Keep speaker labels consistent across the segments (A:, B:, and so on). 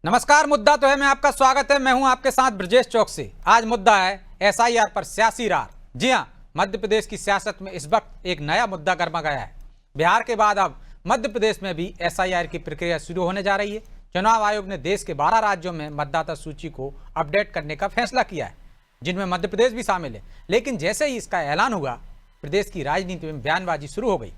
A: नमस्कार। मुद्दा तो है मैं आपका स्वागत है। मैं हूं आपके साथ ब्रजेश चौक से। आज मुद्दा है एसआईआर पर सियासी रार। जी हां, मध्य प्रदेश की सियासत में इस वक्त एक नया मुद्दा गर्मा गया है। बिहार के बाद अब मध्य प्रदेश में भी एसआईआर की प्रक्रिया शुरू होने जा रही है। चुनाव आयोग ने देश के 12 राज्यों में मतदाता सूची को अपडेट करने का फैसला किया है, जिनमें मध्य प्रदेश भी शामिल है। लेकिन जैसे ही इसका ऐलान हुआ, प्रदेश की राजनीति में बयानबाजी शुरू हो गई।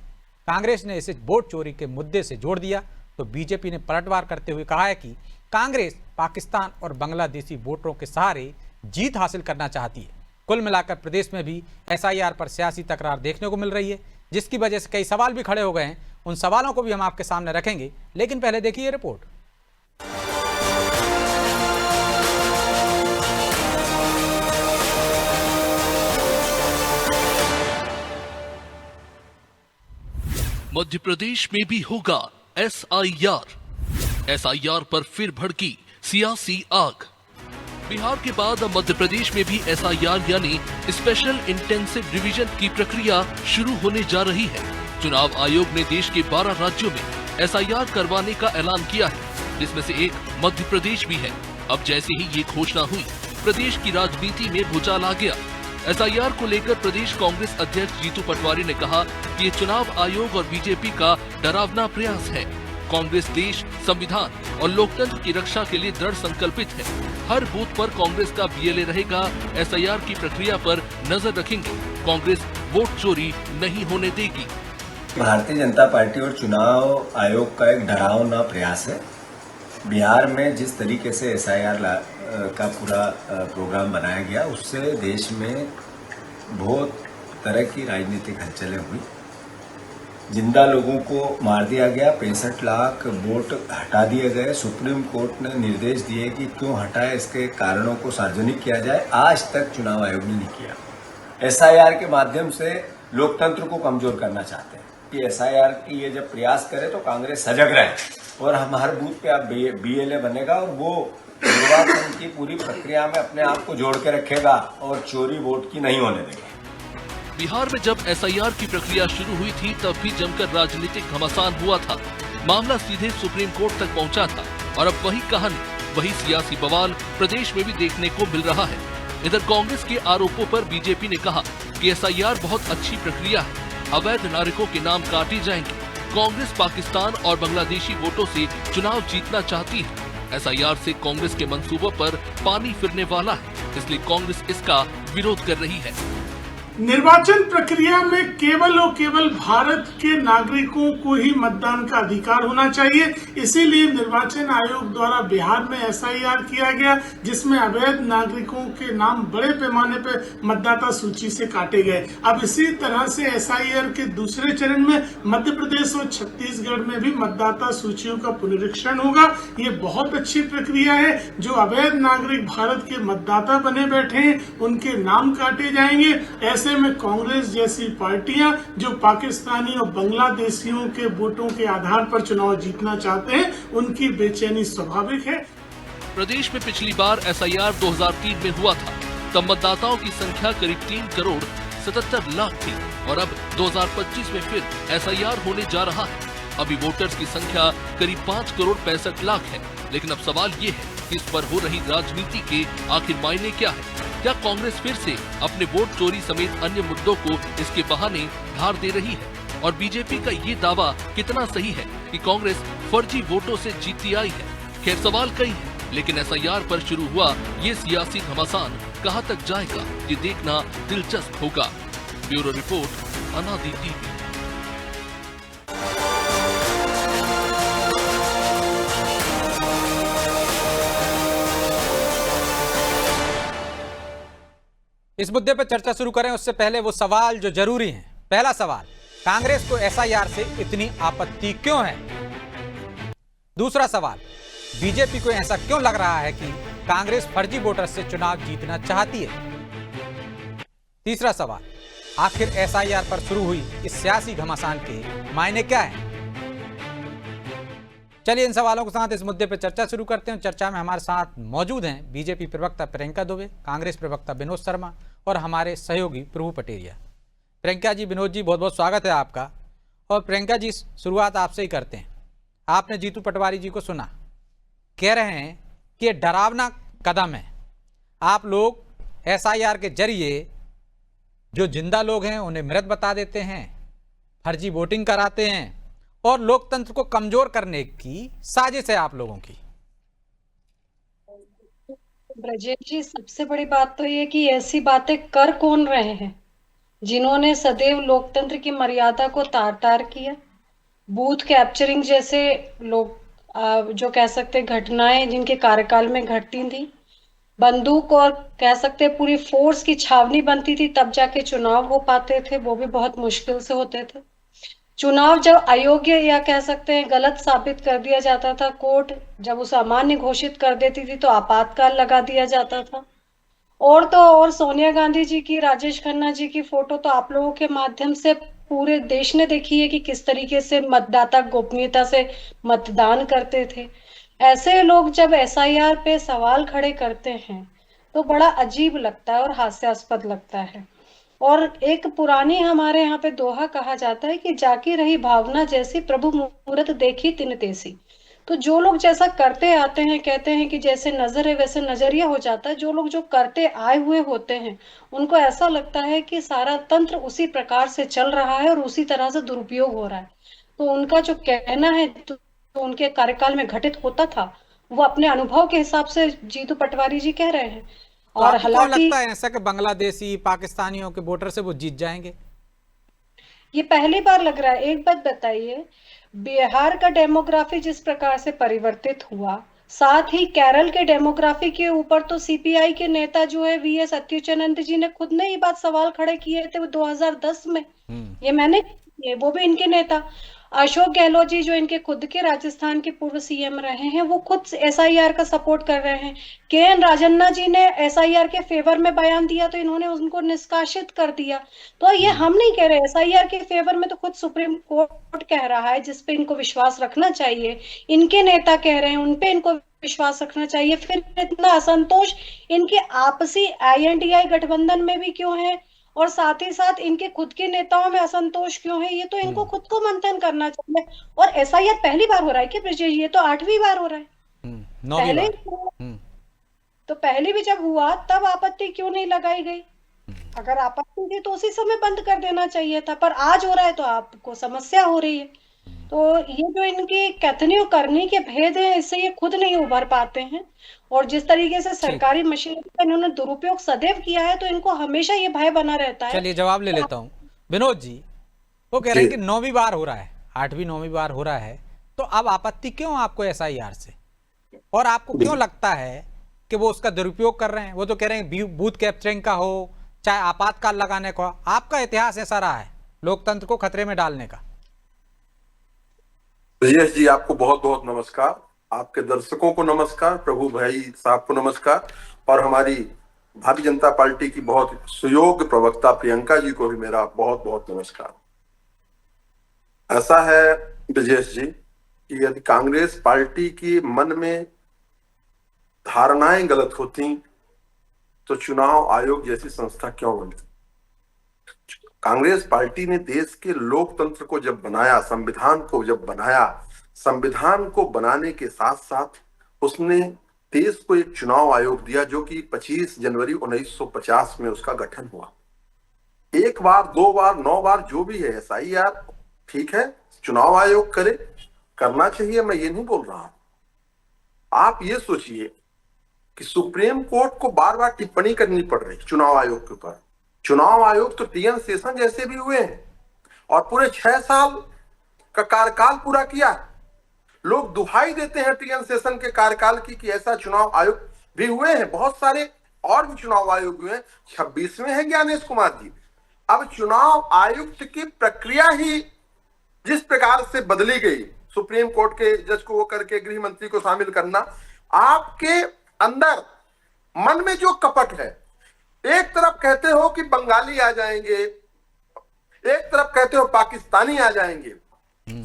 A: कांग्रेस ने इसे वोट चोरी के मुद्दे से जोड़ दिया तो बीजेपी ने पलटवार करते हुए कहा है कि कांग्रेस पाकिस्तान और बांग्लादेशी वोटरों के सहारे जीत हासिल करना चाहती है। कुल मिलाकर प्रदेश में भी एसआईआर पर सियासी तकरार देखने को मिल रही है, जिसकी वजह से कई सवाल भी खड़े हो गए हैं। उन सवालों को भी हम आपके सामने रखेंगे, लेकिन पहले देखिए ये रिपोर्ट।
B: मध्य प्रदेश में भी होगा एसआईआर पर फिर भड़की सियासी आग। बिहार के बाद अब मध्य प्रदेश में भी एसआईआर यानी स्पेशल इंटेंसिव रिवीजन की प्रक्रिया शुरू होने जा रही है। चुनाव आयोग ने देश के 12 राज्यों में एसआईआर करवाने का ऐलान किया है, जिसमें से एक मध्य प्रदेश भी है। अब जैसे ही ये घोषणा हुई, प्रदेश की राजनीति में भूचाल आ गया। एसआईआर को लेकर प्रदेश कांग्रेस अध्यक्ष जीतू पटवारी ने कहा कि ये चुनाव आयोग और बीजेपी का डरावना प्रयास है। कांग्रेस देश, संविधान और लोकतंत्र की रक्षा के लिए दृढ़ संकल्पित है। हर बूथ पर कांग्रेस का बीएलए रहेगा। एसआईआर की प्रक्रिया पर नजर रखेंगे। कांग्रेस वोट चोरी नहीं होने देगी।
C: भारतीय जनता पार्टी और चुनाव आयोग का एक डरावना प्रयास है। बिहार में जिस तरीके से एसआईआर का पूरा प्रोग्राम बनाया गया, उससे देश में बहुत तरह की राजनीतिक हलचलें हुई। जिंदा लोगों को मार दिया गया, 65 लाख वोट हटा दिए गए। सुप्रीम कोर्ट ने निर्देश दिए कि क्यों हटाए, इसके कारणों को सार्वजनिक किया जाए। आज तक चुनाव आयोग ने नहीं किया। एसआईआर के माध्यम से लोकतंत्र को कमजोर करना चाहते हैं कि एसआईआर की ये जब प्रयास करे तो कांग्रेस सजग रहे और हम हर बूथ पे आप बीएलए बनेगा और वो निर्वाचन की पूरी प्रक्रिया में अपने आप को जोड़ के रखेगा और चोरी वोट की नहीं होने देगा।
B: बिहार में जब एसआईआर की प्रक्रिया शुरू हुई थी, तब भी जमकर राजनीतिक घमासान हुआ था। मामला सीधे सुप्रीम कोर्ट तक पहुंचा था और अब वही कहानी, वही सियासी बवाल प्रदेश में भी देखने को मिल रहा है। इधर कांग्रेस के आरोपों पर बीजेपी ने कहा कि एसआईआर बहुत अच्छी प्रक्रिया है, अवैध नागरिकों के नाम काटे जाएंगे। कांग्रेस पाकिस्तान और बांग्लादेशी वोटों से चुनाव जीतना चाहती है। एसआईआर से कांग्रेस के मंसूबों पर पानी फिरने वाला है, इसलिए कांग्रेस इसका विरोध कर रही है।
D: निर्वाचन प्रक्रिया में केवल और केवल भारत के नागरिकों को ही मतदान का अधिकार होना चाहिए। इसीलिए निर्वाचन आयोग द्वारा बिहार में एसआईआर किया गया, जिसमें अवैध नागरिकों के नाम बड़े पैमाने पर मतदाता सूची से काटे गए। अब इसी तरह से एसआईआर के दूसरे चरण में मध्य प्रदेश और छत्तीसगढ़ में भी मतदाता सूचियों का पुनरीक्षण होगा। ये बहुत अच्छी प्रक्रिया है। जो अवैध नागरिक भारत के मतदाता बने बैठे हैं, उनके नाम काटे जाएंगे। ऐसे में कांग्रेस जैसी पार्टियां जो पाकिस्तानी और बांग्लादेशियों के वोटों के आधार पर चुनाव जीतना चाहते हैं, उनकी बेचैनी स्वाभाविक है।
B: प्रदेश में पिछली बार एसआईआर 2003 में हुआ था, तब मतदाताओं की संख्या करीब 3 करोड़ 77 लाख थी और अब 2025 में फिर एसआईआर होने जा रहा है। अभी वोटर्स की संख्या करीब 5 करोड़ 65 लाख है। लेकिन अब सवाल ये है कि इस पर हो रही राजनीति के आखिर मायने क्या है? क्या कांग्रेस फिर से अपने वोट चोरी समेत अन्य मुद्दों को इसके बहाने धार दे रही है? और बीजेपी का ये दावा कितना सही है कि कांग्रेस फर्जी वोटों से जीती आई है? खैर, सवाल कई है, लेकिन एसआईआर पर शुरू हुआ ये सियासी घमासान कहां तक जाएगा, ये देखना दिलचस्प होगा। ब्यूरो रिपोर्ट, अनादि टीवी।
A: इस मुद्दे पर चर्चा शुरू करें उससे पहले वो सवाल जो जरूरी हैं। पहला सवाल, कांग्रेस को एसआईआर से इतनी आपत्ति क्यों है? दूसरा सवाल, बीजेपी को ऐसा क्यों लग रहा है कि कांग्रेस फर्जी वोटर से चुनाव जीतना चाहती है? तीसरा सवाल, आखिर एसआईआर पर शुरू हुई इस सियासी घमासान के मायने क्या है? चलिए इन सवालों के साथ इस मुद्दे पर चर्चा शुरू करते हैं। चर्चा में हमारे साथ मौजूद हैं बीजेपी प्रवक्ता प्रियंका दुबे, कांग्रेस प्रवक्ता विनोद शर्मा और हमारे सहयोगी प्रभु पटेरिया। प्रियंका जी, विनोद जी, बहुत बहुत स्वागत है आपका। और प्रियंका जी, शुरुआत आपसे ही करते हैं। आपने जीतू पटवारी जी को सुना, कह रहे हैं कि ये डरावना कदम है। आप लोग एसआईआर के जरिए जो जिंदा लोग हैं उन्हें मृत बता देते हैं, फर्जी वोटिंग कराते हैं और लोकतंत्र को कमजोर करने की साजिश है आप लोगों की।
E: ब्रजेश जी, सबसे बड़ी बात तो ये कि ऐसी बातें कर कौन रहे हैं जिन्होंने सदैव लोकतंत्र की मर्यादा को तार तार किया। बूथ कैप्चरिंग जैसे लोग जो कह सकते घटनाएं जिनके कार्यकाल में घटती थी, बंदूक और कह सकते पूरी फोर्स की छावनी बनती थी, तब जाके चुनाव हो पाते थे, वो भी बहुत मुश्किल से होते थे। चुनाव जब अयोग्य या कह सकते हैं गलत साबित कर दिया जाता था, कोर्ट जब उसे अमान्य घोषित कर देती थी तो आपातकाल लगा दिया जाता था। और तो और सोनिया गांधी जी की, राजेश खन्ना जी की फोटो तो आप लोगों के माध्यम से पूरे देश ने देखी है कि किस तरीके से मतदाता गोपनीयता से मतदान करते थे। ऐसे लोग जब एसआईआर पे सवाल खड़े करते हैं तो बड़ा अजीब लगता है और हास्यास्पद लगता है। और एक पुरानी हमारे यहाँ पे दोहा कहा जाता है कि जाकी रही भावना जैसी प्रभु मूरत देखी तिन तेसी। तो जो लोग जैसा करते आते हैं, कहते हैं कि जैसे नजर है वैसे नजरिया हो जाता है। जो लोग जो करते आए हुए होते हैं उनको ऐसा लगता है कि सारा तंत्र उसी प्रकार से चल रहा है और उसी तरह से दुरुपयोग हो रहा है। तो उनका जो कहना है तो उनके कार्यकाल में घटित होता था, वो अपने अनुभव के हिसाब से जीतू पटवारी जी कह रहे हैं।
A: तो
E: और
A: आपको
E: हालांकि
A: लगता है ऐसा कि बांग्लादेशी पाकिस्तानियों के वोटर से वो जीत जाएंगे?
E: ये पहली बार लग रहा है। एक बात बताइए, बिहार का डेमोग्राफी जिस प्रकार से परिवर्तित हुआ, साथ ही केरल के डेमोग्राफी के ऊपर तो सीपीआई के नेता जो है वीएस अच्युतानंद जी ने खुद ने ये बात सवाल खड़े किए थे 2010 में। ये मैंने किए, वो भी इनके नेता। अशोक गहलोत जी जो इनके खुद के राजस्थान के पूर्व सीएम रहे हैं, वो खुद एसआईआर का सपोर्ट कर रहे हैं। केएन राजन्ना जी ने एसआईआर के फेवर में बयान दिया तो इन्होंने उनको निष्कासित कर दिया। तो ये हम नहीं कह रहे, एसआईआर के फेवर में तो खुद सुप्रीम कोर्ट कह रहा है, जिसपे इनको विश्वास रखना चाहिए। इनके नेता कह रहे हैं, उनपे इनको विश्वास रखना चाहिए। फिर इतना असंतोष इनके आपसी आईएनडीआई गठबंधन में भी क्यों है और साथ ही साथ इनके खुद के नेताओं में असंतोष क्यों है, ये तो इनको खुद को मंथन करना चाहिए। और एसआईआर पहली बार हो रहा है कि ब्रजेश, ये तो 8वीं बार हो रहा है। पहले तो पहले भी जब हुआ तब आपत्ति क्यों नहीं लगाई गई? अगर आपत्ति थी तो उसी समय बंद कर देना चाहिए था, पर आज हो रहा है तो आपको समस्या हो रही है। तो ये जो इनकी कथनी और करनी के भेद है, इससे ये खुद नहीं उभर पाते हैं। और जिस तरीके से सरकारी मशीनरी का इन्होंने दुरुपयोग सदैव किया है, तो इनको हमेशा ये भय बना रहता है।
A: चलिए जवाब ले लेता हूँ। विनोद जी, वो कह रहे हैं कि 9वीं बार हो रहा है, 8वीं 9वीं बार हो रहा है, तो अब आपत्ति क्यों आपको एसआईआर से, और आपको क्यों लगता है कि वो उसका दुरुपयोग कर रहे हैं? वो तो कह रहे हैं बूथ कैप्चरिंग का हो चाहे आपातकाल लगाने का, आपका इतिहास ऐसा रहा है लोकतंत्र को खतरे में डालने का।
F: ब्रजेश जी, आपको बहुत बहुत नमस्कार, आपके दर्शकों को नमस्कार, प्रभु भाई साहब को नमस्कार, और हमारी भारतीय जनता पार्टी की बहुत सुयोग्य प्रवक्ता प्रियंका जी को भी मेरा बहुत बहुत नमस्कार। ऐसा है ब्रजेश जी कि यदि कांग्रेस पार्टी की मन में धारणाएं गलत होती तो चुनाव आयोग जैसी संस्था क्यों बनती? कांग्रेस पार्टी ने देश के लोकतंत्र को जब बनाया, संविधान को जब बनाया, संविधान को बनाने के साथ साथ उसने देश को एक चुनाव आयोग दिया जो कि 25 जनवरी 1950 में उसका गठन हुआ। एक बार, 2 बार, 9 बार जो भी है, एसआईआर ठीक है, चुनाव आयोग करे, करना चाहिए, मैं ये नहीं बोल रहा हूं। आप ये सोचिए कि सुप्रीम कोर्ट को बार बार टिप्पणी करनी पड़ रही चुनाव आयोग के ऊपर। चुनाव आयोग तो टीएन शेषन जैसे भी हुए हैं और पूरे 6 साल का कार्यकाल पूरा किया। लोग दुहाई देते हैं टीएन शेषन के कार्यकाल की कि ऐसा चुनाव आयोग भी हुए हैं, बहुत सारे और भी चुनाव आयोग हुए हैं। 26वें हैं ज्ञानेश कुमार जी। अब चुनाव आयुक्त की प्रक्रिया ही जिस प्रकार से बदली गई, सुप्रीम कोर्ट के जज को वो करके गृह मंत्री को शामिल करना, आपके अंदर मन में जो कपट है, एक तरफ कहते हो कि बंगाली आ जाएंगे, एक तरफ कहते हो पाकिस्तानी आ जाएंगे।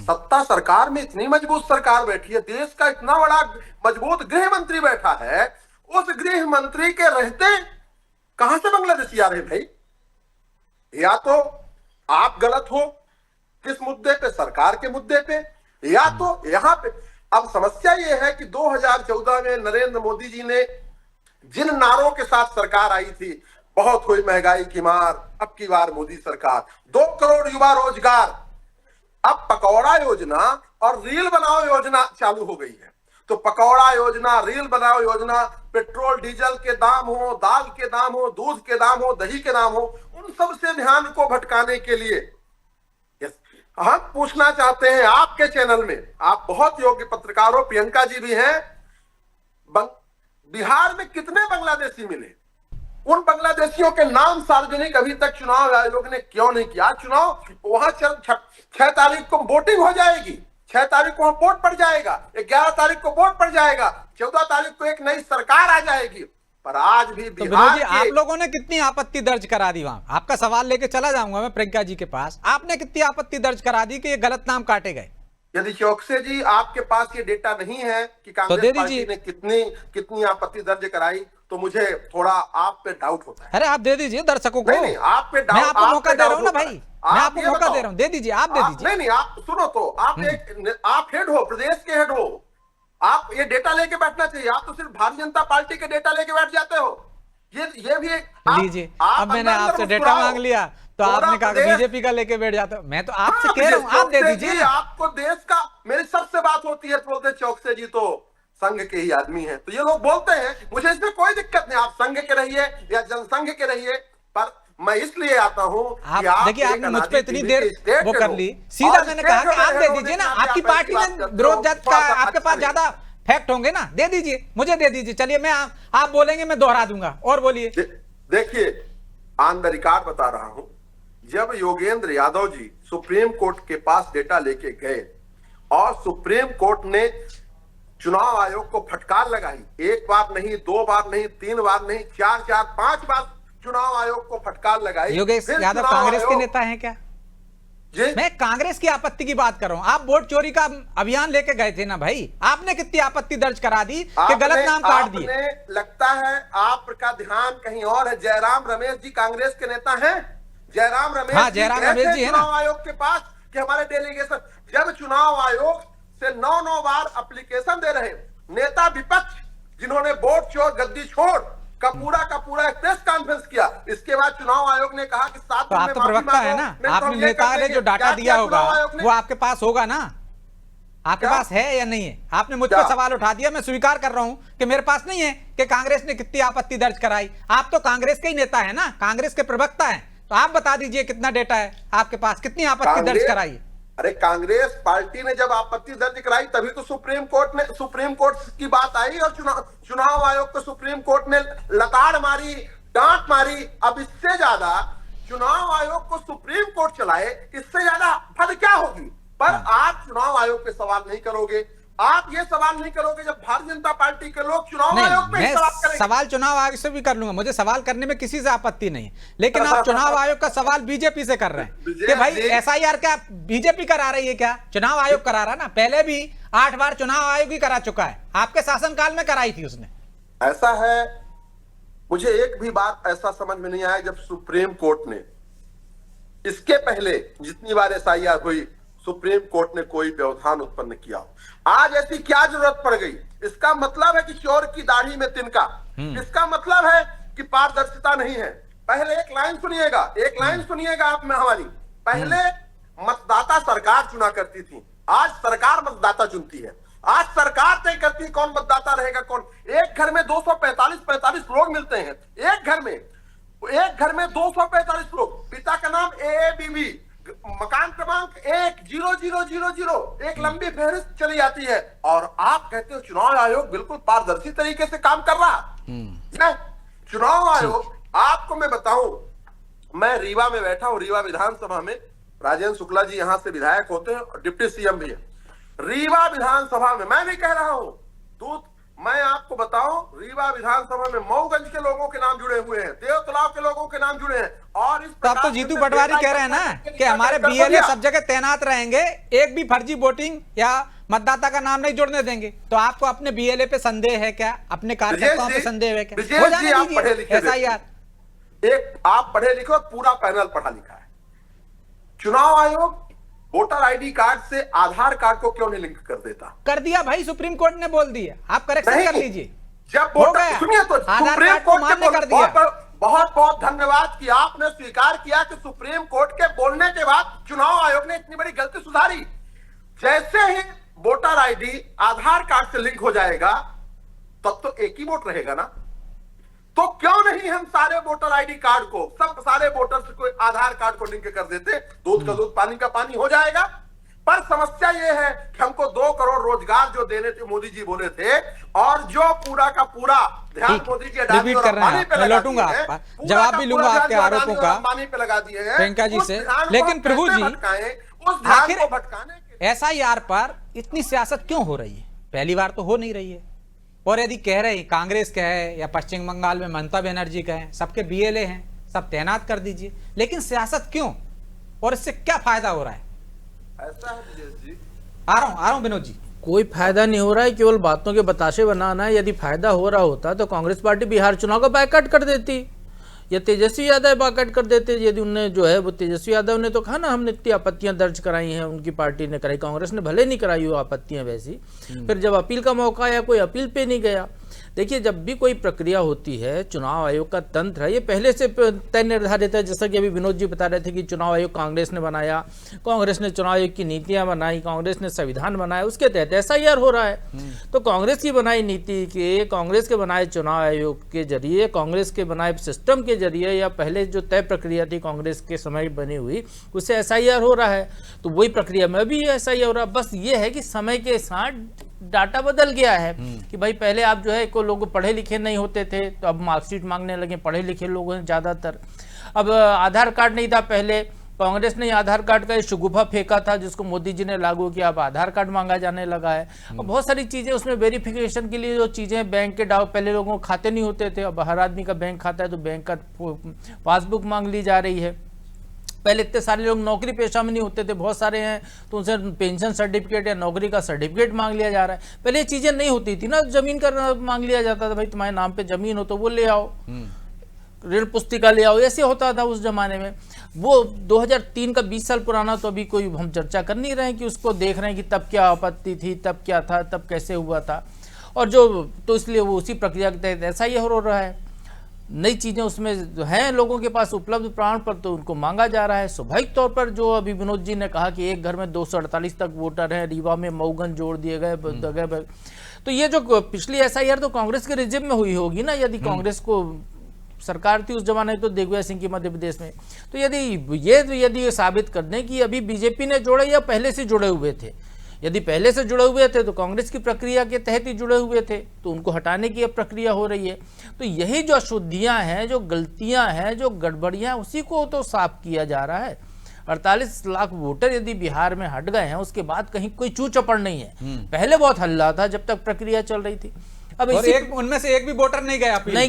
F: सत्ता सरकार में इतनी मजबूत सरकार बैठी है, देश का इतना बड़ा मजबूत गृह मंत्री बैठा है, उस गृह मंत्री के रहते कहां से बांग्लादेशी आ रहे भाई? या तो आप गलत हो किस मुद्दे पे, सरकार के मुद्दे पे, या तो यहां पे अब समस्या ये है कि 2014 में नरेंद्र मोदी जी ने जिन नारों के साथ सरकार आई थी, बहुत हुई महंगाई की मार, अब की बार मोदी सरकार, 2 करोड़ युवा रोजगार, अब पकौड़ा योजना और रील बनाओ योजना चालू हो गई है। तो पकौड़ा योजना, रील बनाओ योजना, पेट्रोल डीजल के दाम हो, दाल के दाम हो, दूध के दाम हो, दही के दाम हो, उन सब से ध्यान को भटकाने के लिए हम पूछना चाहते हैं आपके चैनल में, आप बहुत योग्य पत्रकार हो, प्रियंका जी भी हैं, बिहार में कितने बांग्लादेशी मिले? उन बांग्लादेशियों के नाम सार्वजनिक अभी तक चुनाव आयोग ने क्यों नहीं किया? चुनाव वहां 6 तारीख को वोटिंग हो जाएगी, 6 तारीख को वोट पड़ जाएगा, 11 तारीख को वोट पड़ जाएगा, 14 तारीख को एक नई सरकार आ जाएगी, पर आज भी
A: तो
F: बिहार
A: जी, आप लोगों ने कितनी आपत्ति दर्ज करा दी? वहां आपका सवाल लेके चला जाऊंगा मैं प्रियंका जी के पास। आपने कितनी आपत्ति दर्ज करा दी कि ये गलत नाम काटे गए?
F: यदि चौकसे जी आपके पास ये डेटा नहीं है कि कांग्रेस पार्टी ने कितनी आपत्ति दर्ज कराई, तो मुझे थोड़ा आप पे डाउट होता है।
A: अरे आप दे दीजिए दर्शकों को।
F: नहीं, आप पे डाउट,
A: मैं आपको मौका दे रहा हूँ ना भाई, मैं आपको मौका दे रहा हूँ, दे दीजिए, आप दे दीजिए।
F: नहीं, आप सुनो तो, आप हेड हो, प्रदेश के हेड हो, आप ये डेटा लेके बैठना चाहिए। आप तो सिर्फ भारतीय जनता पार्टी के डेटा लेके बैठ जाते हो। ये भी
A: लीजिए, अब मैंने आपसे डेटा मांग लिया तो आपने कहा बीजेपी का लेके बैठ जाते हो। मैं तो आपसे कह रहा हूँ, आप दे दीजिए।
F: आपको देश का, मेरी सबसे बात होती है तो बोलते चौकसे जी तो संघ के ही आदमी हैं, तो ये लोग बोलते हैं, मुझे इसमें कोई दिक्कत नहीं, आप संघ के रहिए या जनसंघ के रहिए, पर मैं इसलिए आता हूँ कि आप
A: देखिए, आपने मुझ पे इतनी देर वो कर ली, सीधा मैंने कहा कि आप दे दीजिए ना, आपकी पार्टी में विरोध का आपके पास ज्यादा फैक्ट होंगे ना, दे दीजिए, मुझे दे दीजिए। चलिए, मैं आप बोलेंगे मैं दोहरा दूंगा, और बोलिए।
F: देखिए, ऑन द रिकॉर्ड बता रहा हूं, जब योगेंद्र यादव जी सुप्रीम कोर्ट के पास डेटा लेके गए और सुप्रीम कोर्ट ने चुनाव आयोग को फटकार लगाई, 1 बार नहीं, 2 बार नहीं, 3 बार नहीं, 4, 5 बार चुनाव आयोग को फटकार लगाई।
A: योगेश यादव कांग्रेस के नेता हैं क्या?
F: जी,
A: मैं कांग्रेस की आपत्ति की बात कर रहा हूं। आप वोट चोरी का अभियान लेके गए थे ना भाई, आपने कितनी आपत्ति दर्ज करा दी कि गलत नाम काट दिए।
F: लगता है आपका ध्यान कहीं और है। जयराम रमेश जी कांग्रेस के नेता हैं। जयराम रमेश,
A: हाँ, जयराम रमेश जी है ना
F: चुनाव आयोग के पास कि हमारे डेलीगेशन, जब चुनाव आयोग से 9 बार एप्लीकेशन दे रहे नेता विपक्ष, जिन्होंने वोट चोर गद्दी छोड़ का पूरा एक प्रेस कॉन्फ्रेंस किया, इसके बाद चुनाव आयोग ने कहा कि 7 दिन में
A: आप तो प्रवक्ता है ना, आपने नेता ने जो डाटा दिया होगा वो आपके पास होगा ना, आपके पास है या नहीं है? आपने मुझ पर सवाल उठा दिया, मैं स्वीकार कर रहा हूं कि मेरे पास नहीं है कि कांग्रेस ने कितनी आपत्ति दर्ज कराई। आप तो कांग्रेस के ही नेता है ना, कांग्रेस के प्रवक्ता है, तो आप बता दीजिए कितना डेटा है आपके पास, कितनी आपत्ति दर्ज कराई?
F: अरे कांग्रेस पार्टी ने जब आपत्ति दर्ज कराई तभी तो सुप्रीम कोर्ट की बात आई और चुनाव आयोग को सुप्रीम कोर्ट ने लताड़ मारी, डांट मारी। अब इससे ज्यादा चुनाव आयोग को सुप्रीम कोर्ट चलाए, इससे ज्यादा फल क्या होगी? पर आप चुनाव आयोग पे सवाल नहीं करोगे, आप ये सवाल नहीं करोगे जब भारतीय जनता पार्टी के लोग चुनाव आयोग पे सवाल करेंगे।
A: सवाल चुनाव आयोग से भी कर लूंगा, मुझे सवाल करने में किसी से आपत्ति नहीं है, लेकिन आप चुनाव आयोग का सवाल बीजेपी से कर रहे हैं कि भाई एसआईआर क्या बीजेपी करा रही है क्या? चुनाव आयोग करा रहा ना, पहले भी 8 बार चुनाव आयोग ही करा चुका है, आपके शासनकाल में कराई थी उसने।
F: ऐसा है, मुझे एक भी बात ऐसा समझ में नहीं आया जब सुप्रीम कोर्ट ने इसके पहले जितनी बार एसआईआर हुई सुप्रीम कोर्ट ने कोई व्यवधान उत्पन्न किया। आज ऐसी क्या जरूरत पड़ गई? इसका मतलब है कि चोर की दाढ़ी में तिनका, इसका मतलब है कि पारदर्शिता नहीं है। पहले एक लाइन सुनिएगा आप में हमारी, पहले मतदाता सरकार चुना करती थी, आज सरकार मतदाता चुनती है। आज सरकार तय करती है कौन मतदाता रहेगा कौन। एक घर में 245 लोग मिलते हैं, एक घर में 245 लोग, पिता का नाम AABB, मकान क्रमांक 10000, एक लंबी फहरिस्त चली जाती है, और आप कहते हो चुनाव आयोग बिल्कुल पारदर्शी तरीके से काम कर रहा। चुनाव आयोग, आपको मैं बताऊं, मैं रीवा में बैठा हूं, रीवा विधानसभा में राजेंद्र शुक्ला जी यहां से विधायक होते हैं और डिप्टी सीएम भी है। रीवा विधानसभा में मैं भी कह रहा हूं, मैं आपको बताऊं, रीवा विधानसभा में मऊगंज के लोगों के नाम जुड़े हुए हैं, देवतलाव के लोगों के नाम जुड़े हैं, और इस
A: तो अब तो जीतू पटवारी कह रहे हैं ना कि हमारे BLA सब जगह तैनात रहेंगे, एक भी फर्जी वोटिंग या मतदाता का नाम नहीं जुड़ने देंगे। तो आपको अपने BLA पे संदेह है क्या? अपने कार्यकर्ताओं पे संदेह है क्या? हो जाने दीजिए SIR।
F: एक आप पढ़े लिखे, पूरा पैनल पढ़ा लिखा है। चुनाव आयोग वोटर आईडी कार्ड से आधार कार्ड को क्यों नहीं लिंक कर देता?
A: कर दिया भाई, सुप्रीम कोर्ट ने बोल दिया, आप करेक्शन कर लीजिए।
F: जब
A: हो गया,
F: सुनिए तो
A: आधार
F: सुप्रीम
A: कार्ड को
F: कोर्ट
A: मान्य कर दिया।
F: बहुत बहुत धन्यवाद कि आपने स्वीकार किया कि सुप्रीम कोर्ट के बोलने के बाद चुनाव आयोग ने इतनी बड़ी गलती सुधारी। जैसे ही वोटर आईडी आधार कार्ड से लिंक हो जाएगा तब तो एक ही वोट रहेगा ना, तो क्यों नहीं हम सारे वोटर आईडी कार्ड को, सब सारे वोटर्स को आधार कार्ड को लिंक कर देते, दूध का दूध पानी का पानी हो जाएगा। पर समस्या ये है कि हमको 2 करोड़ रोजगार जो देने थे मोदी जी बोले थे, और जो पूरा का पूरा ध्यान मोदी जी
A: रिपीट कर रहे हैं, मैं लौटूंगा आपका जवाब भी लूंगा आपके आरोपों का
F: पानी पे लगा दिए हैं
A: प्रियंका जी से। लेकिन प्रभु जी, आखिर SIR पर इतनी सियासत क्यों हो रही है? पहली बार तो हो नहीं रही है। और यदि कह रहे हैं कांग्रेस कहे या पश्चिम बंगाल में ममता बनर्जी कहे, सबके BLA हैं, सब तैनात कर दीजिए, लेकिन सियासत क्यों और इससे क्या फायदा हो रहा है?
F: ऐसा है विजय जी,
A: आ रहा हूं विनोद जी।
G: कोई फायदा नहीं हो रहा है, केवल बातों के बताशे बनाना है। यदि फायदा हो रहा होता तो कांग्रेस पार्टी बिहार चुनाव का बायकॉट कर देती या तेजस्वी यादव बायकॉट कर देते। यदि उनने जो है वो तेजस्वी यादव ने तो कहा ना हमने इतनी आपत्तियां दर्ज कराई हैं, उनकी पार्टी ने कराई, कांग्रेस ने भले नहीं कराई वो आपत्तियां वैसी। फिर जब अपील का मौका आया कोई अपील पे नहीं गया। देखिए, जब भी कोई प्रक्रिया होती है, चुनाव आयोग का तंत्र है, ये पहले से तय निर्धारित है। जैसा कि अभी विनोद जी बता रहे थे कि चुनाव आयोग कांग्रेस ने बनाया, कांग्रेस ने चुनाव आयोग की नीतियां बनाई, कांग्रेस ने संविधान बनाया, उसके तहत SIR हो रहा है। तो कांग्रेस की बनाई नीति के, कांग्रेस के बनाए चुनाव आयोग के जरिए, कांग्रेस के बनाए सिस्टम के जरिए, या पहले जो तय प्रक्रिया थी कांग्रेस के समय बनी हुई, उससे SIR हो रहा है। तो वही प्रक्रिया में भी SIR हो रहा है। बस ये है कि समय के साथ डाटा बदल गया है कि भाई पहले आप जो है को लोग पढ़े लिखे नहीं होते थे, तो अब मार्कशीट मांगने लगे पढ़े लिखे लोग हैं ज़्यादातर। अब आधार कार्ड नहीं था पहले, कांग्रेस ने आधार कार्ड का शगुफा फेंका था जिसको मोदी जी ने लागू किया, अब आधार कार्ड मांगा जाने लगा है। और बहुत सारी चीज़ें उसमें वेरिफिकेशन के लिए जो चीज़ें बैंक के पहले लोगों को खाते नहीं होते थे, अब हर आदमी का बैंक खाता है तो बैंक का पासबुक मांग ली जा रही है। पहले इतने सारे लोग नौकरी पेशा में नहीं होते थे, बहुत सारे हैं तो उनसे पेंशन सर्टिफिकेट या नौकरी का सर्टिफिकेट मांग लिया जा रहा है। पहले ये चीज़ें नहीं होती थी ना, जमीन का मांग लिया जाता था, भाई तुम्हारे नाम पे जमीन हो तो वो ले आओ, ऋण पुस्तिका ले आओ, ऐसे होता था उस जमाने में। वो 2003 का 20 साल पुराना तो अभी कोई हम चर्चा कर नहीं रहे हैं कि उसको देख रहे हैं कि तब क्या आपत्ति थी, तब क्या था, तब कैसे हुआ था। और जो तो इसलिए वो उसी प्रक्रिया के तहत ऐसा ही हो रहा है। नई चीज़ें उसमें हैं लोगों के पास उपलब्ध प्रमाण पर, तो उनको मांगा जा रहा है। स्वाभाविक तौर पर जो अभी विनोद जी ने कहा कि एक घर में 248 तक वोटर हैं, रीवा में मऊगंज जोड़ दिए गए, तो ये जो पिछली SIR तो कांग्रेस के रिजिम में हुई होगी ना, यदि कांग्रेस को सरकार थी उस जमाने तो दिग्विजय सिंह की मध्य प्रदेश में। तो यदि ये साबित कर दें कि अभी बीजेपी ने जोड़े या पहले से जुड़े हुए थे, यदि पहले से जुड़े हुए थे तो कांग्रेस की प्रक्रिया के तहत ही जुड़े हुए थे, तो उनको हटाने की अब प्रक्रिया हो रही है। तो यही जो अशुद्धियां हैं, जो गलतियां हैं, जो गड़बड़ियां, उसी को तो साफ किया जा रहा है। 48 लाख वोटर यदि बिहार में हट गए हैं, उसके बाद कहीं कोई चू चपड़ नहीं है। पहले बहुत हल्ला था जब तक प्रक्रिया चल रही थी। अब
A: उनमें से एक भी वोटर नहीं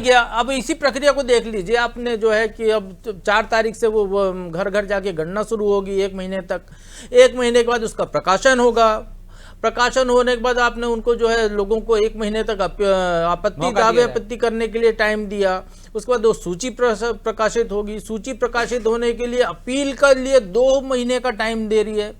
A: गया
G: अब इसी प्रक्रिया को देख लीजिए आपने, जो है कि अब 4 तारीख से वो घर घर जाके गणना शुरू होगी 1 महीने तक। 1 महीने के बाद उसका प्रकाशन होगा। प्रकाशन होने के बाद आपने उनको जो है लोगों को 1 महीने तक आपत्ति करने के लिए टाइम दिया। उसके बाद वो सूची प्रकाशित होगी। सूची प्रकाशित होने के लिए अपील के लिए 2 महीने का टाइम दे रही है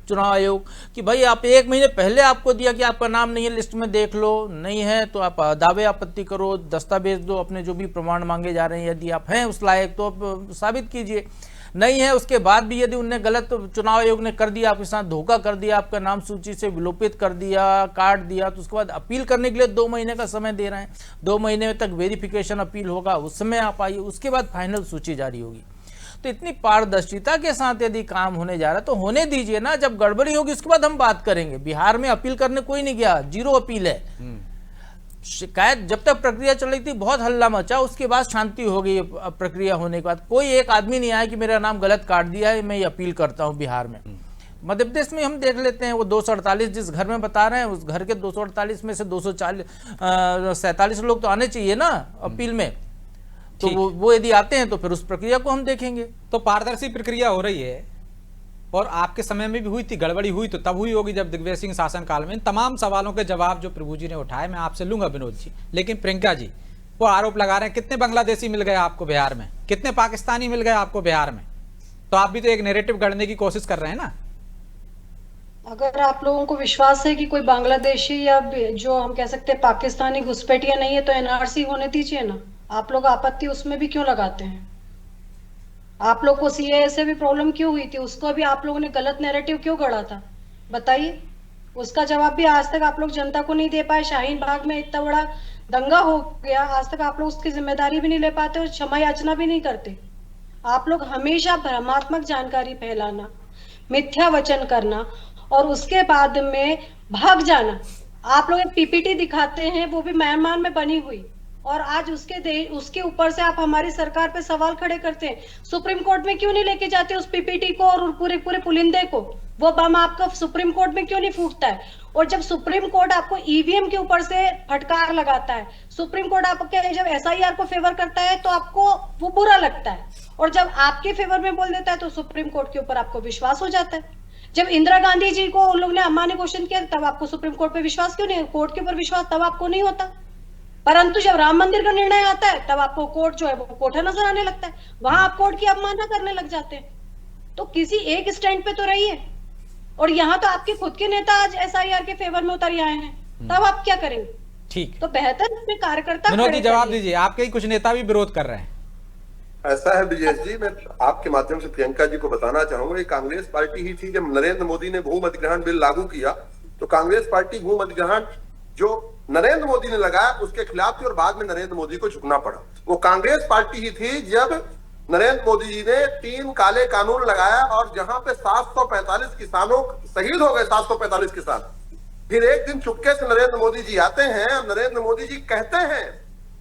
G: चुनाव आयोग कि भाई आप 1 महीने पहले आपको दिया कि आपका नाम नहीं है लिस्ट में, देख लो, नहीं है तो आप दावे आपत्ति करो, दस्तावेज दो, अपने जो भी प्रमाण मांगे जा रहे हैं, यदि आप हैं उस लायक तो आप साबित कीजिए। नहीं है उसके बाद भी यदि उनने गलत, चुनाव आयोग ने कर दिया, आपके साथ धोखा कर दिया, आपका नाम सूची से विलोपित कर दिया, काट दिया, तो उसके बाद अपील करने के लिए 2 महीने का समय दे रहे हैं। 2 महीने तक वेरिफिकेशन अपील होगा, उस समय आप आइए, उसके बाद फाइनल सूची जारी होगी। तो इतनी पारदर्शिता के साथ यदि काम होने जा रहा है तो होने दीजिए ना। जब गड़बड़ी होगी उसके बाद हम बात करेंगे। बिहार में अपील करने कोई नहीं गया, 0 अपील है। शिकायत जब तक प्रक्रिया चल रही थी बहुत हल्ला मचा, उसके बाद शांति हो गई। प्रक्रिया होने के बाद कोई एक आदमी नहीं आया कि मेरा नाम गलत काट दिया है, मैं ये अपील करता हूँ बिहार में। मध्य प्रदेश में हम देख लेते हैं, वो 248 जिस घर में बता रहे हैं, उस घर के 248 में से 247 लोग तो आने चाहिए ना अपील में। तो वो यदि आते हैं तो फिर उस प्रक्रिया को हम देखेंगे।
A: तो पारदर्शी प्रक्रिया हो रही है, और आपके समय में भी हुई थी, गड़बड़ी हुई तो तब हुई होगी जब दिग्विजय सिंह शासन काल में। इन तमाम सवालों के जवाब जो प्रभु जी ने उठाए मैं आपसे लूंगा विनोद जी। लेकिन प्रियंका जी वो आरोप लगा रहे हैं कितने बांग्लादेशी मिल गए आपको बिहार में, कितने पाकिस्तानी मिल गए आपको बिहार में, तो आप भी तो एक नैरेटिव गढ़ने की कोशिश कर रहे हैं ना।
E: अगर आप लोगों को विश्वास है कि कोई बांग्लादेशी या जो हम कह सकते हैं पाकिस्तानी घुसपैठिया नहीं है, तो एनआरसी होने दीजिए ना। आप लोग आपत्ति उसमें भी क्यों लगाते हैं? आप लोग को सीएए से भी प्रॉब्लम क्यों हुई थी? उसको भी आप लोगों ने गलत नैरेटिव क्यों गढ़ा था? बताइए। उसका जवाब भी आज तक आप लोग जनता को नहीं दे पाए। शाहीन बाग में इतना बड़ा दंगा हो गया, आज तक आप लोग उसकी जिम्मेदारी भी नहीं ले पाते और क्षमा याचना भी नहीं करते। आप लोग हमेशा भ्रमात्मक जानकारी फैलाना, मिथ्या वचन करना और उसके बाद में भाग जाना। आप लोग एक पीपीटी दिखाते हैं, वो भी म्यांमार में बनी हुई, और आज उसके ऊपर से आप हमारी सरकार पे सवाल खड़े करते हैं। सुप्रीम कोर्ट में क्यों नहीं लेके जाते उस पीपीटी को और पूरे पुलिंदे को? वो बम आपका सुप्रीम कोर्ट में क्यों नहीं फूटता है? और जब सुप्रीम कोर्ट आपको ईवीएम के ऊपर से फटकार लगाता है, सुप्रीम कोर्ट आपके जब एसआईआर को फेवर करता है तो आपको वो बुरा लगता है, और जब आपके फेवर में बोल देता है तो सुप्रीम कोर्ट के ऊपर आपको विश्वास हो जाता है। जब इंदिरा गांधी जी को उन लोग ने अम्मा ने क्वेश्चन किया, तब आपको सुप्रीम कोर्ट पे विश्वास क्यों नहीं? कोर्ट के ऊपर विश्वास तब आपको नहीं होता। परंतु जब राम मंदिर का निर्णय आता है, तब आपको कोर्ट जो है वो कोठा नजर आने लगता है, वहां आप कोर्ट की अवमानना करने लग जाते हैं। तो किसी एक स्टैंड पे तो रहिए। और यहाँ तो आपके खुद के नेता आज एसआईआर के फेवर में उतर आए हैं, तब आप क्या करेंगे?
A: ठीक,
E: तो बेहतर इसमें कार्यकर्ता
A: विनोद जी
E: खड़े
A: जवाब
E: करिए।
A: दीजिए। आपके ही कुछ नेता भी विरोध कर रहे हैं।
F: ऐसा है ब्रिजेश जी, मैं आपके माध्यम से प्रियंका जी को बताना चाहूंगा, ये कांग्रेस पार्टी ही थी जब नरेंद्र मोदी ने भूमि अधिग्रहण बिल लागू किया, तो कांग्रेस पार्टी भूमि अधिग्रहण जो नरेंद्र मोदी ने लगाया उसके खिलाफ थी और बाद में नरेंद्र मोदी को झुकना पड़ा। वो कांग्रेस पार्टी ही थी जब नरेंद्र मोदी जी ने 3 काले कानून लगाया और जहां पे 745 किसानों शहीद हो गए, 745 किसान। फिर एक दिन चुपके से नरेंद्र मोदी जी आते हैं, नरेंद्र मोदी जी कहते हैं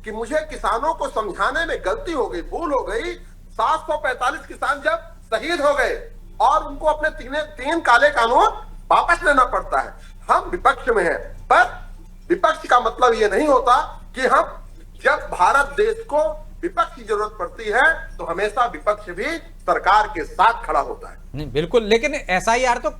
F: कि मुझे किसानों को समझाने में गलती हो गई, भूल हो गई। 745 किसान जब शहीद हो गए और उनको अपने 3 काले कानून वापस लेना पड़ता है। हम विपक्ष में हैं, पर विपक्ष का मतलब ये नहीं होता कि हम जब भारत देश को विपक्ष की जरूरत पड़ती है तो हमेशा विपक्ष भी सरकार के साथ खड़ा होता है।
A: नहीं बिल्कुल, लेकिन एसआईआर तो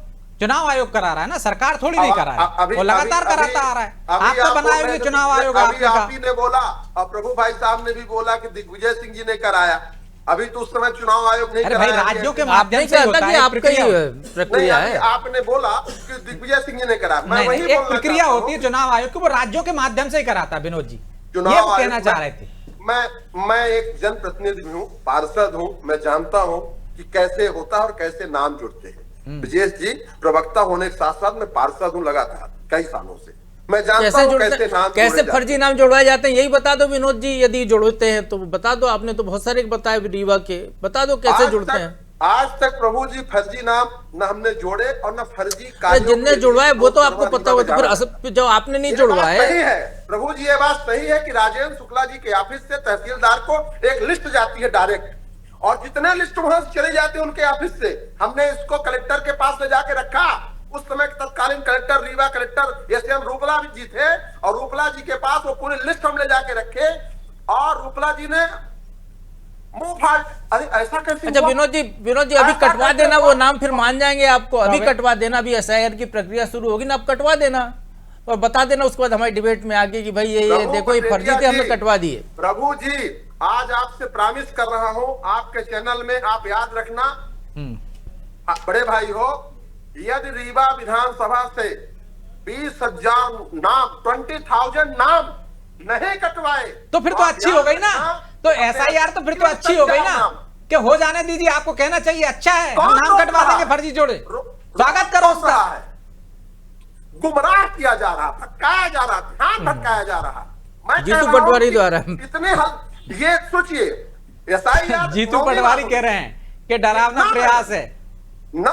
A: चुनाव आयोग करा रहा है ना, सरकार थोड़ी नहीं करा है, वो लगातार कराता आ रहा है। आपका बनाए हुए चुनाव आयोग
F: आप ही ने बोला और प्रभु भाई साहब ने भी बोला कि दिग्विजय सिंह जी ने कराया। अभी तो उस समय चुनाव आयोग नहीं
A: अरे भाई,
F: कराया।
A: राज्यों के माध्यम से होता है,
G: प्रक्रिया है।
F: आपने बोला कि दिग्विजय सिंह जी ने कराया, मैं वही
A: एक प्रक्रिया होती है चुनाव आयोग की, वो राज्यों के माध्यम से ही कराता है। विनोद जी ये वो कहना चाह रहे थे।
F: मैं एक जनप्रतिनिधि हूँ, पार्षद हूँ, मैं जानता हूँ कि कैसे होता है और कैसे नाम जुड़ते हैं। ब्रजेश जी प्रवक्ता होने के साथ साथ मैं पार्षद हूँ लगातार कई सालों से, मैं जानता हूँ कैसे नाम
G: कैसे फर्जी नाम जुड़वाए जाते हैं। यही बता दो विनोद जी, यदि जुड़ते हैं तो बता दो। आपने तो बहुत सारे बताए रीवा के, बता दो कैसे जुड़ते हैं।
F: आज तक प्रभु जी फर्जी नाम न हमने जोड़े और न फर्जी
G: जिनने जुड़वाए वो तो आपको पता होगा, तो फिर जो आपने नहीं जुड़वाए।
F: सही है प्रभु जी, ये बात सही है कि राजेंद्र शुक्ला जी के ऑफिस से तहसीलदार को एक लिस्ट जाती है डायरेक्ट, और जितने लिस्ट वहां से चले जाते हैं उनके ऑफिस से, हमने इसको कलेक्टर के पास ले जाके रखा। उस समय तत्कालीन कलेक्टर रीवा कलेक्टर एसएम रूपला जी थे, और रूपला जी के पास वो पूरी लिस्ट हम ले जाके रखे, और रूपला जी ने मुंह फाड़, अरे ऐसा कैसे?
G: अच्छा विनोद जी अभी कटवा देना वो नाम, फिर मान जाएंगे आपको। अभी कटवा देना, अभी एसआईआर की प्रक्रिया शुरू होगी ना, अब कटवा देना और बता देना। उसके बाद हमारी डिबेट में आगे कि भाई ये देखो ये फर्जी थे, हमने कटवा दिए।
F: प्रभु जी आज आपसे प्रॉमिस कर रहा हूं, आपके चैनल में आप याद रखना, बड़े भाई हो, यदि रीवा विधानसभा से 20,000 नाम 20,000 नाम नहीं कटवाए
A: तो फिर तो अच्छी हो गई ना, तो एसआईआर तो फिर तो अच्छी हो गई ना, कि हो जाने दीजिए। आपको कहना चाहिए अच्छा है, हम नाम कटवा देंगे फर्जी जोड़े। स्वागत करो उसका।
F: गुमराह किया जा रहा, भटकाया जा रहा, ध्यान भटकाया जा रहा। मैं
G: जीतू पटवारी द्वारा
F: इतने ये सोचिए, एसआईआर
A: जीतू पटवारी कह रहे हैं कि डरावना प्रयास है,
F: ना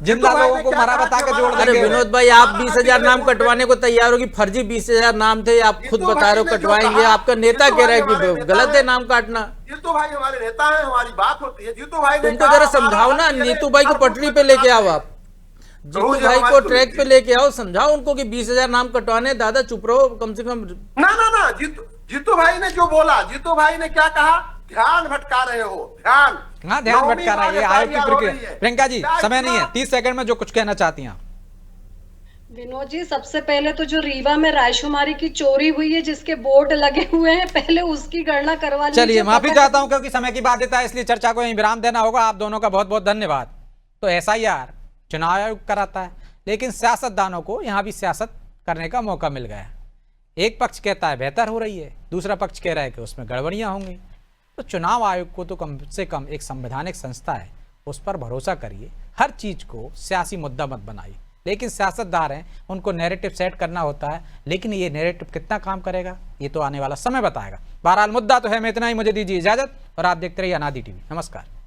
A: जिंदा लोगों को मरा बता के जोड़
G: अरे
A: देंगे।
G: विनोद भाई आप 20,000 नाम कटवाने को तैयार होगी, फर्जी 20,000 नाम थे, आप खुद बता रहे हो कटवाएंगे। आपका नेता कह रहा है कि गलत है नाम काटना।
F: जीतू भाई हमारे नेता हैं, हमारी बात होती है। जीतू भाई
G: तुमको जरा समझाओ ना, नीतू भाई को पटरी पे लेके आओ। आप जीतू भाई को ट्रैक पे लेके आओ, समझाओ उनको कि 20,000 नाम कटवाने। दादा चुप रहो कम से कम।
F: ना जीतू भाई ने जो बोला, जीतू भाई ने क्या कहा, ध्यान भटका रहे हो, ध्यान।
A: हाँ ध्यान भटका रहा है, आयोग की प्रक्रिया। प्रियंका जी समय नहीं है, 30 सेकंड में जो कुछ कहना चाहती हैं।
E: विनोद जी सबसे पहले तो जो रीवा में रायशुमारी की चोरी हुई है, जिसके बोर्ड लगे हुए हैं, पहले उसकी गणना करवा लीजिए।
A: चलिए माफी चाहता हूं क्योंकि समय की बाध्यता है, इसलिए चर्चा को यहीं विराम देना होगा। आप दोनों का बहुत बहुत धन्यवाद। तो एसआईआर चुनाव आयोग कराता है, लेकिन सियासतदानों को यहाँ भी सियासत करने का मौका मिल गया है। एक पक्ष कहता है बेहतर हो रही है, दूसरा पक्ष कह रहा है कि उसमें गड़बड़ियाँ होंगी। तो चुनाव आयोग को तो कम से कम एक संवैधानिक संस्था है, उस पर भरोसा करिए। हर चीज़ को सियासी मुद्दा मत बनाइए। लेकिन सियासतदार हैं, उनको नैरेटिव सेट करना होता है, लेकिन ये नैरेटिव कितना काम करेगा ये तो आने वाला समय बताएगा। बहरहाल मुद्दा तो है। मैं इतना ही, मुझे दीजिए इजाजत और आप देखते रहिए अनादि टीवी। नमस्कार।